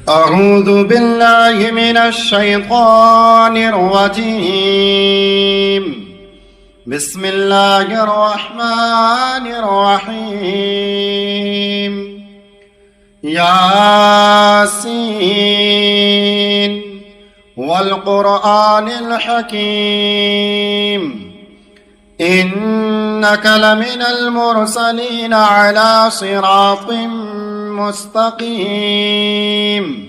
أعوذ بالله من الشيطان الرجيم. بسم الله الرحمن الرحيم. ياسين والقرآن الحكيم إنك لمن المرسلين على صراط مستقيم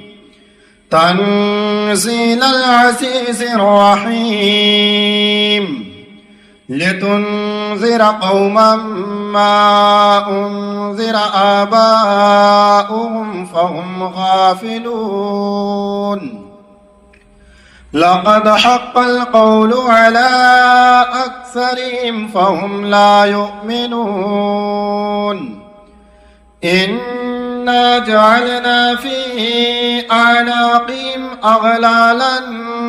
تنزيل العزيز الرحيم لتنذر قوما ما أنذر آباؤهم فهم غافلون لقد حق القول على أكثرهم فهم لا يؤمنون إنا جعلنا في أعناقهم أغلالا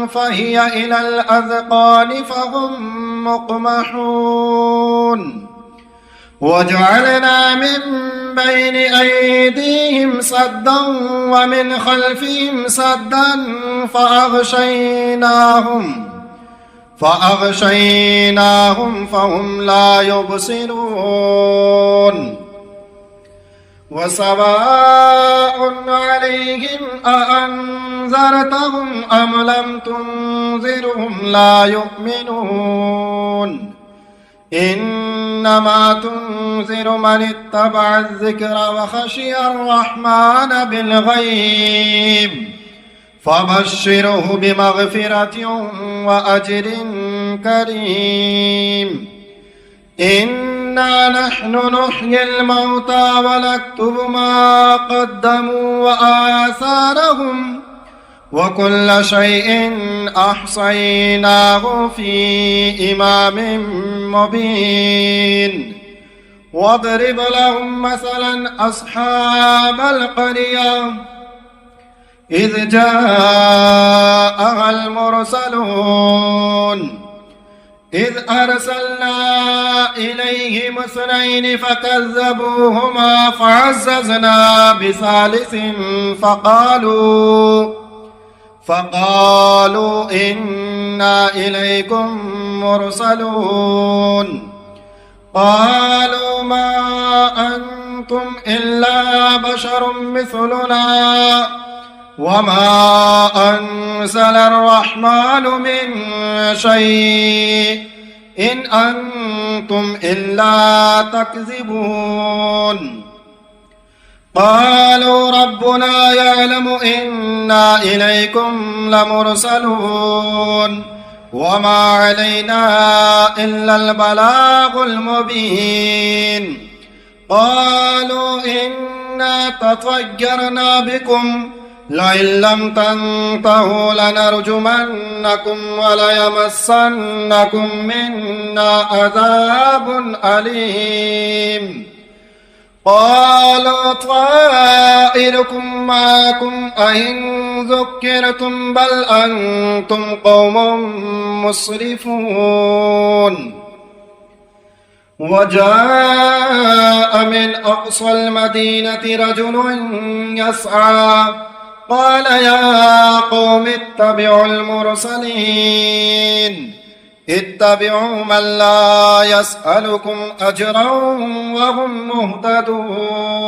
فهي إلى الأذقان فهم مقمحون وجعلنا من بين أيديهم سدا ومن خلفهم سدا فأغشيناهم فهم لا يبصرون وسواء عليهم أأنذرتهم أم لم تنذرهم لا يؤمنون إنما تنذر من اتبع الذكر وخشي الرحمن بالغيب فبشره بمغفرة وأجر كريم إنا نحن نحيي الموتى ونكتب ما قدموا وآثارهم وكل شيء أحصيناه في إمام مبين واضرب لهم مثلا أصحاب القرية إذ جاءها المرسلون إذ أرسلنا إليهم 2 فكذبوهما فعززنا بثالث فقالوا إنا إليكم مرسلون قالوا ما أنتم إلا بشر مثلنا وما أنزل الرحمن من شيء إن أنتم إلا تكذبون قالوا ربنا يعلم إنا إليكم لمرسلون وما علينا إلا البلاغ المبين قالوا إنا تطيرنا بكم لئن لم تنتهوا لنرجمنكم وليمسنكم منا عذاب أليم قالوا طائركم معكم أئن ذكرتم بل أنتم قوم مسرفون وجاء من أقصى المدينة رجل يسعى قال يا قوم اتبعوا المرسلين اتبعوا من لا يسألكم أجرا وهم مهتدون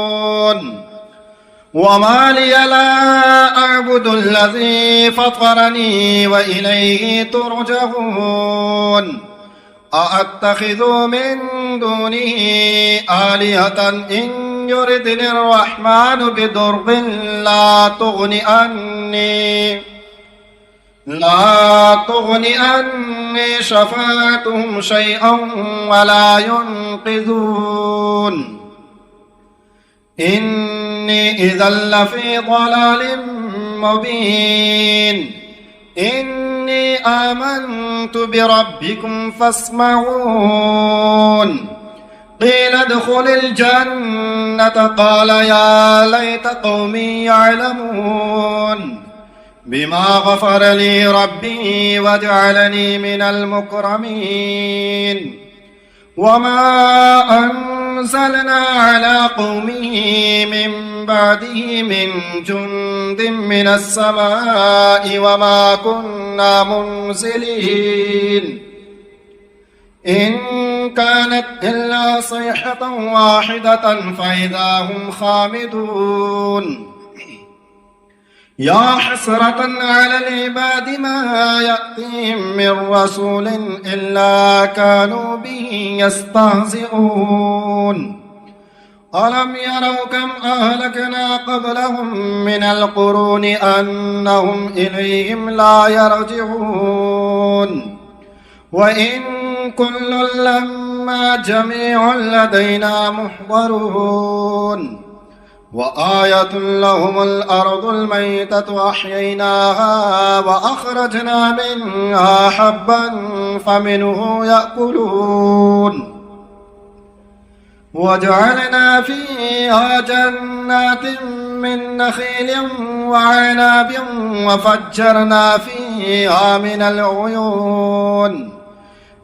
وما لي لا أعبد الذي فطرني وإليه ترجعون أأتخذ من دونه آلهة إن يردني الرحمن بضر لا تغني عني شفاعتهم شيئا ولا ينقذون إني إذا لفي ضلال مبين إني آمنت بربكم فاسمعون قيل ادخل الجنة قال يا ليت قومي يعلمون بما غفر لي ربي وجعلني من المكرمين وما أنزلنا على قومه من بعده من جند من السماء وما كنا منزلين إن كانت إلا صيحة واحدة فإذا هم خامدون يا حسرة على العباد ما يأتيهم من رسول إلا كانوا به يستهزئون ألم يروا كم أهلكنا قبلهم من القرون أنهم إليهم لا يرجعون وإن كل لما جميع لدينا محضرون وآية لهم الأرض الميتة أحييناها وأخرجنا منها حبا فمنه يأكلون وجعلنا فيها جنات من نخيل وعناب وفجرنا فيها من العيون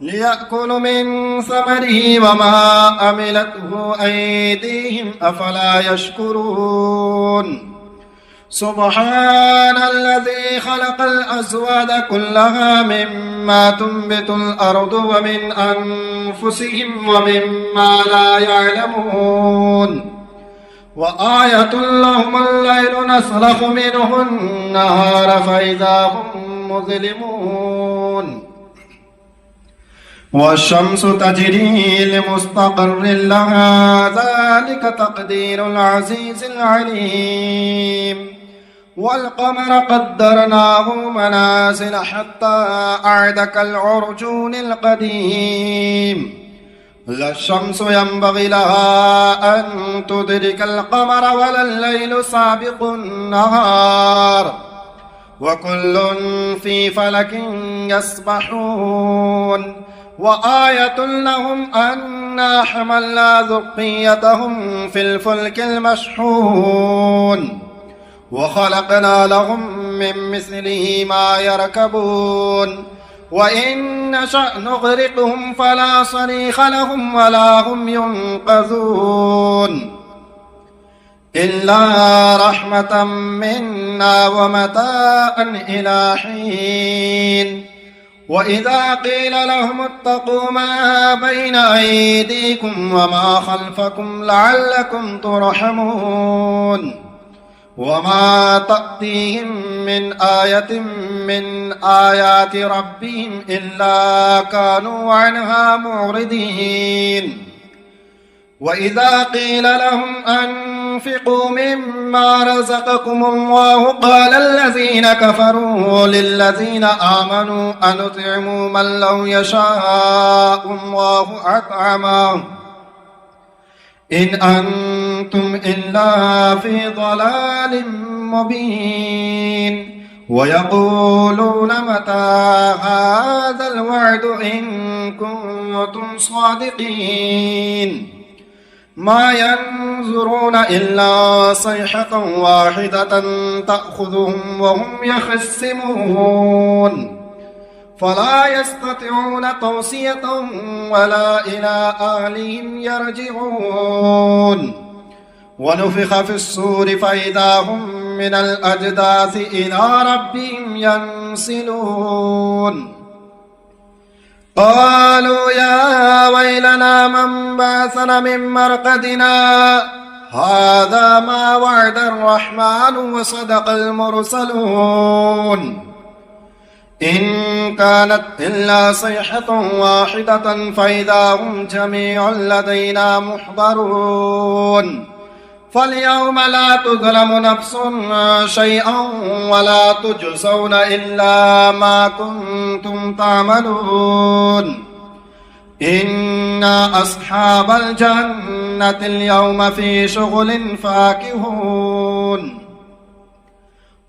ليأكلوا من ثمره وما عملته أيديهم أفلا يشكرون سبحان الذي خلق الأزواج كلها مما تنبت الأرض ومن أنفسهم ومما لا يعلمون وآية لهم الليل نسلخ منه النهار فإذا هم مظلمون والشمس تجري لمستقر لها ذلك تقدير العزيز العليم والقمر قدرناه منازل حتى أعد كالعرجون القديم لا الشمس ينبغي لها أن تدرك القمر ولا الليل سابق النهار وكل في فلك يسبحون وآية لهم أنا حملنا ذريتهم في الفلك المشحون وخلقنا لهم من مثله ما يركبون وإن نشأ نغرقهم فلا صريخ لهم ولا هم ينقذون إلا رحمة منا ومتاعا إلى حين وإذا قيل لهم اتقوا ما بين أيديكم وما خلفكم لعلكم ترحمون وما تأتيهم من آية من آيات ربهم إلا كانوا عنها معرضين وإذا قيل لهم أنفقوا مما رزقكم الله قال الذين كفروا للذين آمنوا أنطعم من لو يشاء الله أطعمه إن أنتم إلا في ضلال مبين ويقولون متى هذا الوعد إن كنتم صادقين ما ينظرون إلا صيحة واحدة تأخذهم وهم يخصمون فلا يستطيعون توصية ولا إلى أهلهم يرجعون ونفخ في الصور فإذا هم من الأجداث إلى ربهم ينسلون قالوا يا ويلنا من بعثنا من مرقدنا هذا ما وعد الرحمن وصدق المرسلون إن كانت إلا صيحة واحدة فإذا هم جميع لدينا محضرون فاليوم لا تظلم نفس شيئا ولا تجزون إلا ما كنتم تعملون إن أصحاب الجنة اليوم في شغل فاكهون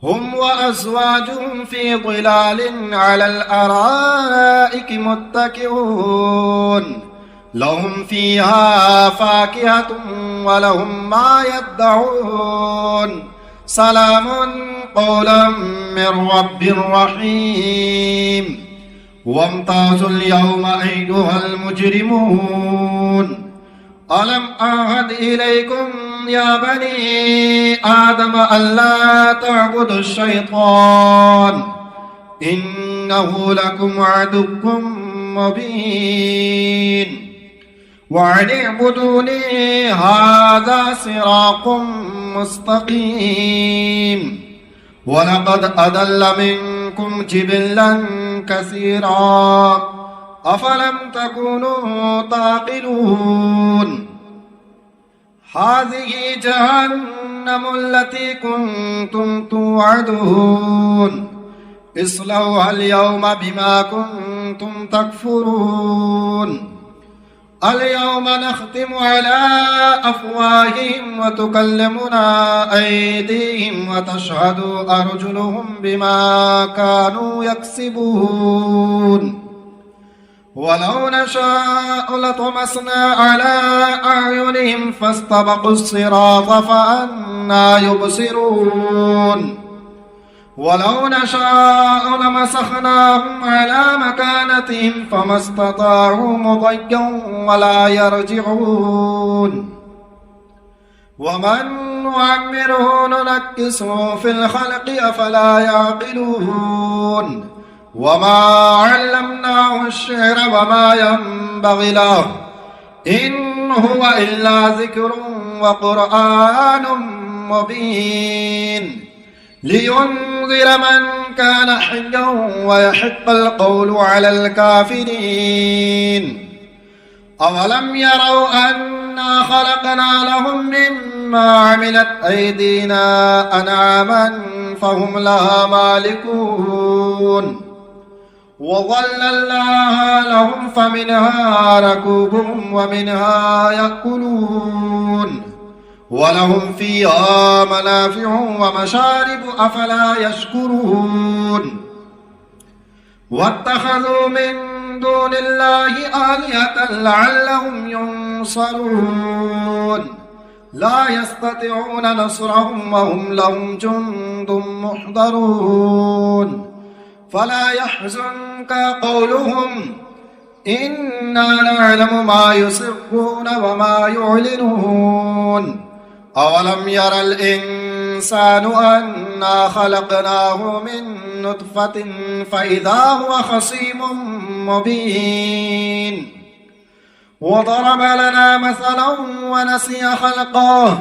هم وأزواجهم في ظلال على الأرائك متكئون لهم فيها فاكهة ولهم ما يدعون سلام قولا من رب رحيم وامتازوا اليوم أيها المجرمون ألم أعهد إليكم يا بني آدم ألا تعبدوا الشيطان إنه لكم عدو مبين وأن اعبدوني هذا صراط مستقيم ولقد أضل منكم جبلا كثيرا أفلم تكونوا تعقلون هذه جهنم التي كنتم توعدون اصلوها اليوم بما كنتم تكفرون اليوم نختم على أفواههم وتكلمنا أيديهم وتشهد أرجلهم بما كانوا يكسبون ولو نشاء لطمسنا على أعينهم فاستبقوا الصراط فأنى يبصرون ولو نشاء لمسخناهم على مكانتهم فما استطاعوا مضيا ولا يرجعون ومن نعمره ننكسه في الخلق أفلا يعقلون وما علمناه الشعر وما ينبغي له إن هو إلا ذكر وقرآن مبين لينذر من كان حيا ويحق القول على الكافرين أولم يروا أنا خلقنا لهم مما عملت أيدينا أنعاما فهم لها مالكون وظللناها لهم فمنها ركوبهم ومنها يأكلون ولهم فيها منافع ومشارب أفلا يشكرون واتخذوا من دون الله آلهة لعلهم ينصرون لا يستطيعون نصرهم وهم لهم جند محضرون فلا يحزنك قولهم إنا نعلم ما يسرون وما يعلنون أولم ير الإنسان أنا خلقناه من نطفة فإذا هو خصيم مبين وضرب لنا مثلا ونسي خلقه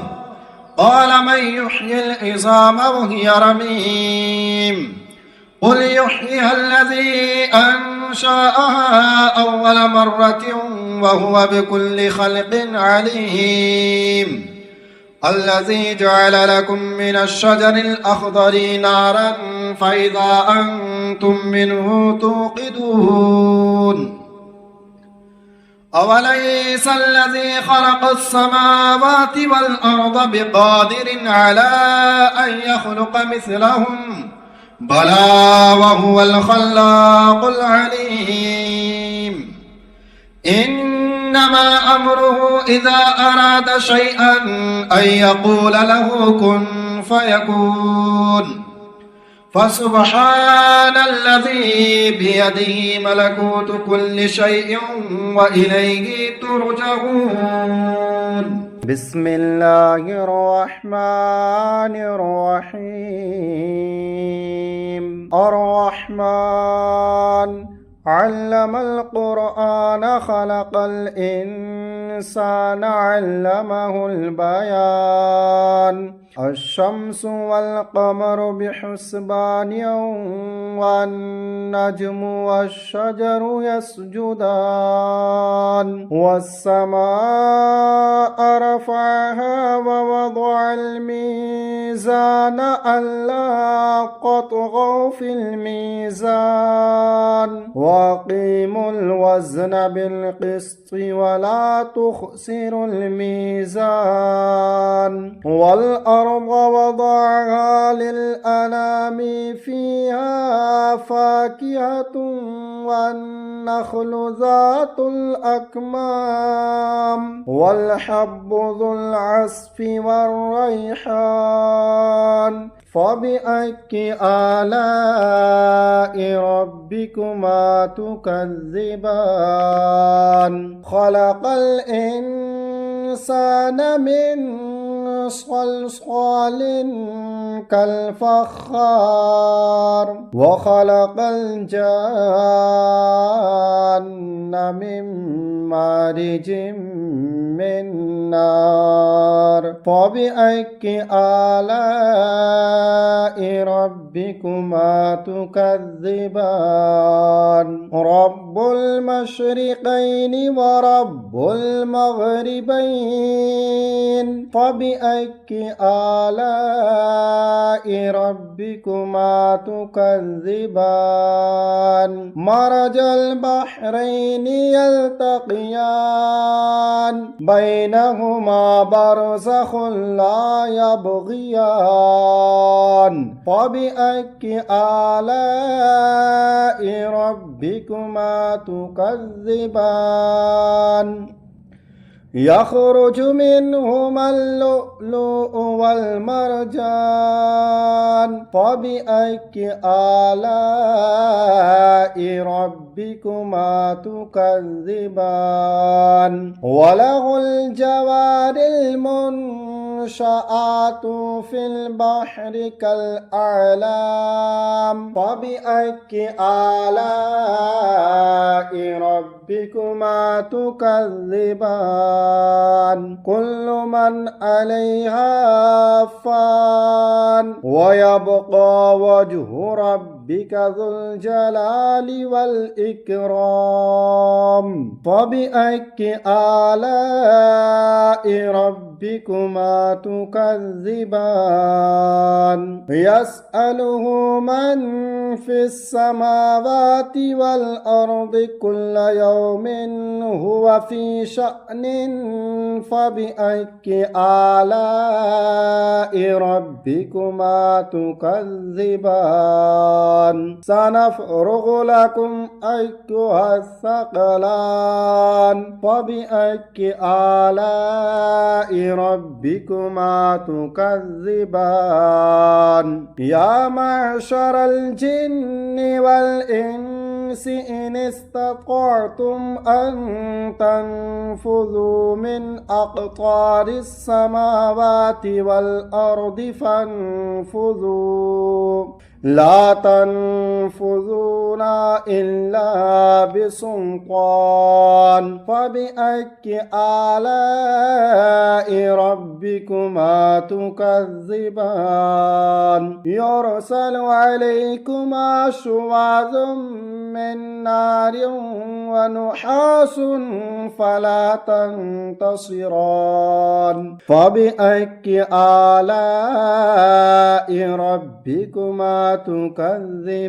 قال من يحيي العظام وهي رميم قل يحييها الذي أنشأها أول مرة وهو بكل خلق عليم الذي جعل لكم من الشجر الأخضر نارا فإذا أنتم منه توقدون أوليس الذي خلق السماوات والأرض بقادر على أن يخلق مثلهم بلى وهو الخلاق العليم إنما أمره إذا أراد شيئا أن يقول له كن فيكون فسبحان الذي بيده ملكوت كل شيء وإليه ترجعون بسم الله الرحمن الرحيم الرحمن علم القرآن خلق الإنسان علمه البيان الشمس والقمر بحسبان والنجم والشجر يسجدان والسماء رفعها ووضع الميزان ألا تطغوا في الميزان وأقيموا الوزن بالقسط ولا تخسروا الميزان والأرض وضعها للأنام فيها فاكهة والنخل ذات الأكمام والحب ذو العصف والريحان فبأي آلاء ربكما تكذبان خلق الإنسان الإنسان من صلصال كالفخار وخلق الجان من مارج من نار فبأي آلاء ربكما تكذبان رب المشرقين ورب المغربين فبأي آلاء ربكما تكذبان مرج البحرين يلتقيان بينهما برزخ لا يبغيان فبأي آلاء ربكما تكذبان يخرج منهما اللؤلؤ والمرجان فبأي آلاء ربكما تكذبان وله الجوار المنشآت في البحر كالأعلام فبأي آلاء ربكما تكذبان كل من عليها فان ويبقى وجه ربك ذو الجلال والإكرام فبأي آلاء ربكما تكذبان يسأله من في السماوات والأرض كل يوم هو في شأن فبأي آلاء ربكما تكذبان سنفرغ لكم أيها الثقلان فبأي آلاء ربكما تكذبان يا معشر الجن والإنس إن استطعتم أن تنفذوا من أقطار السماوات والأرض فانفذوا لا تنفذون إلا بسلطان فبأي آلاء ربكما تكذبان يرسل عليكما شواظ من نار ونحاس فلا تنتصران فبأي آلاء ربكما تكذبان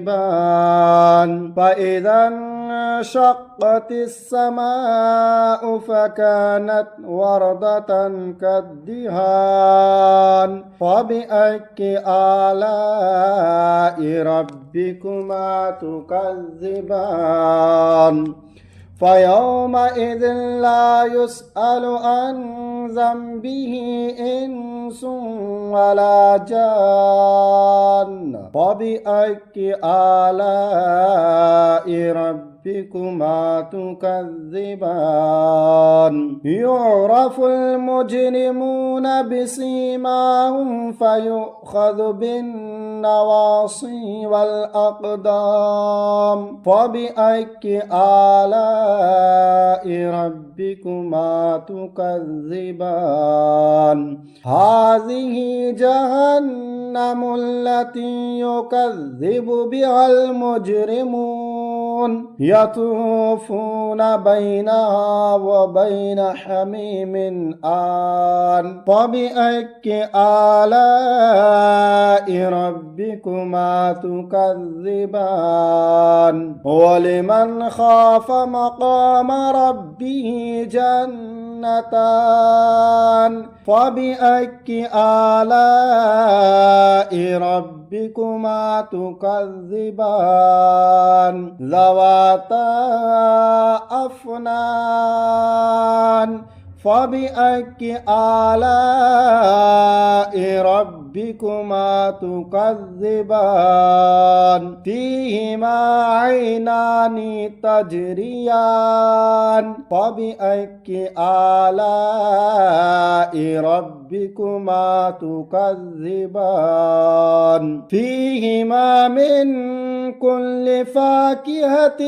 فإذا انشقت السماء فكانت وردة كالدهان فبأي آلاء ربكما تكذبان فيومئذ لا يسأل عن ذنبه إنس ولا جان فبأي آلاء ربكما تكذبان يعرف المجرمون بسيماهم فيؤخذ بالنواصي والأقدام فبأي آلاء ربكما تكذبان هذه جهنم التي يكذب بها المجرمون يطوفون بينها وبين حميم آن فبأي آلاء ربكما تكذبان ولمن خاف مقام ربه جنتان فبأي آلاء ربكما تكذبان ذواتا أفنان فبأي آلاء ربكما تكذبان فيهما عينان تجريان فبأي آلاء ربكما تكذبان فيهما من كل فاكهة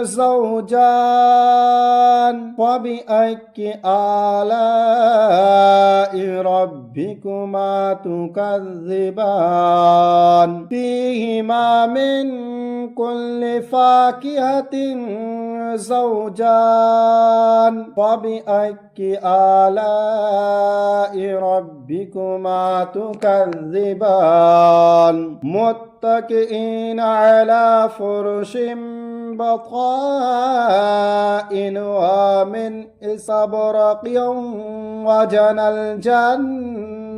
زوجان فبأي آلاء ربكما تكذبان فيهما من كل فاكهة زوجان فبأي آلاء ربكما تكذبان متكئين على فرش بطائنها من استبرق وجنى الجنتين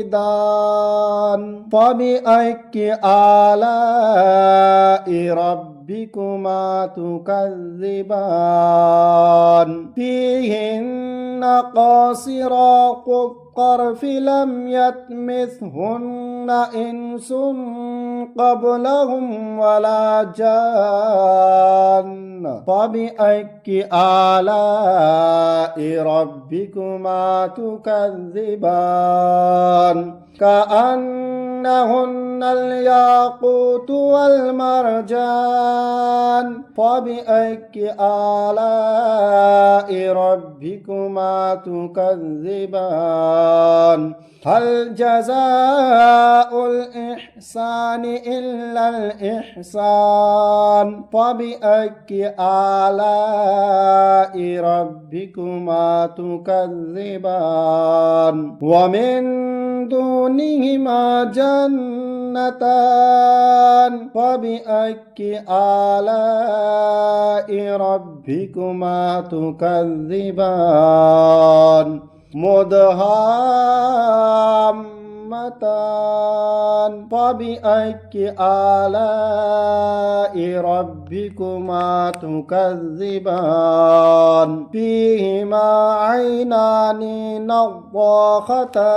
دان فبأي آلاء ربكما تكذبان فيهن قاصرات الطرف لم يطمثهن إنس قبلهم ولا جان فبأي آلاء ربكما تكذبان كأنهن الياقوت والمرجان فبأي آلاء ربكما تكذبان هل جزاء الإحسان إلا الإحسان فبأي آلاء ربكما تكذبان ومن دونهما جنتان فبأي آلاء ربكما تكذبان مدهامتان فبأي آلاء ربكما تكذبان فيهما عينان نضاختان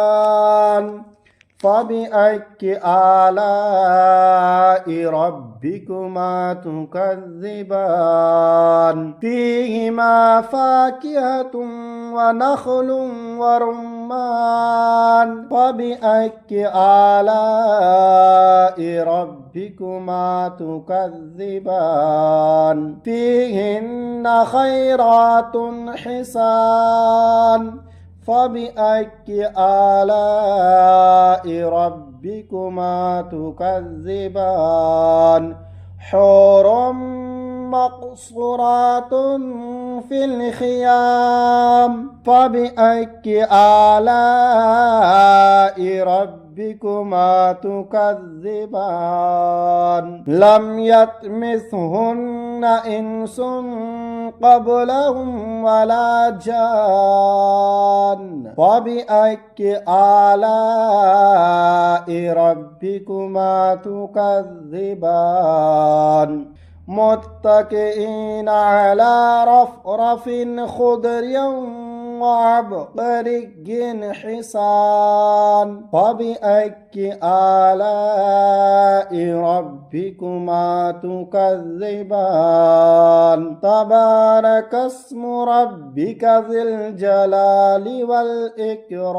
فبأي آلاء ربكما تكذبان فيهما فاكهة ونخل ورمان فبأي آلاء ربكما تكذبان فيهن خيرات حسان فبأي آلاء ربكما تكذبان حور مقصورات في الخيام فبأي آلاء ربكما تكذبان لم يطمثهن إنس قبلهم ولا جان فبأي آلاء ربكما تكذبان متكئين على رفرف خضر وعبقري حسان فبأي آلاء ربكما تكذبان تبارك اسم ربك ذي الجلال والإكرام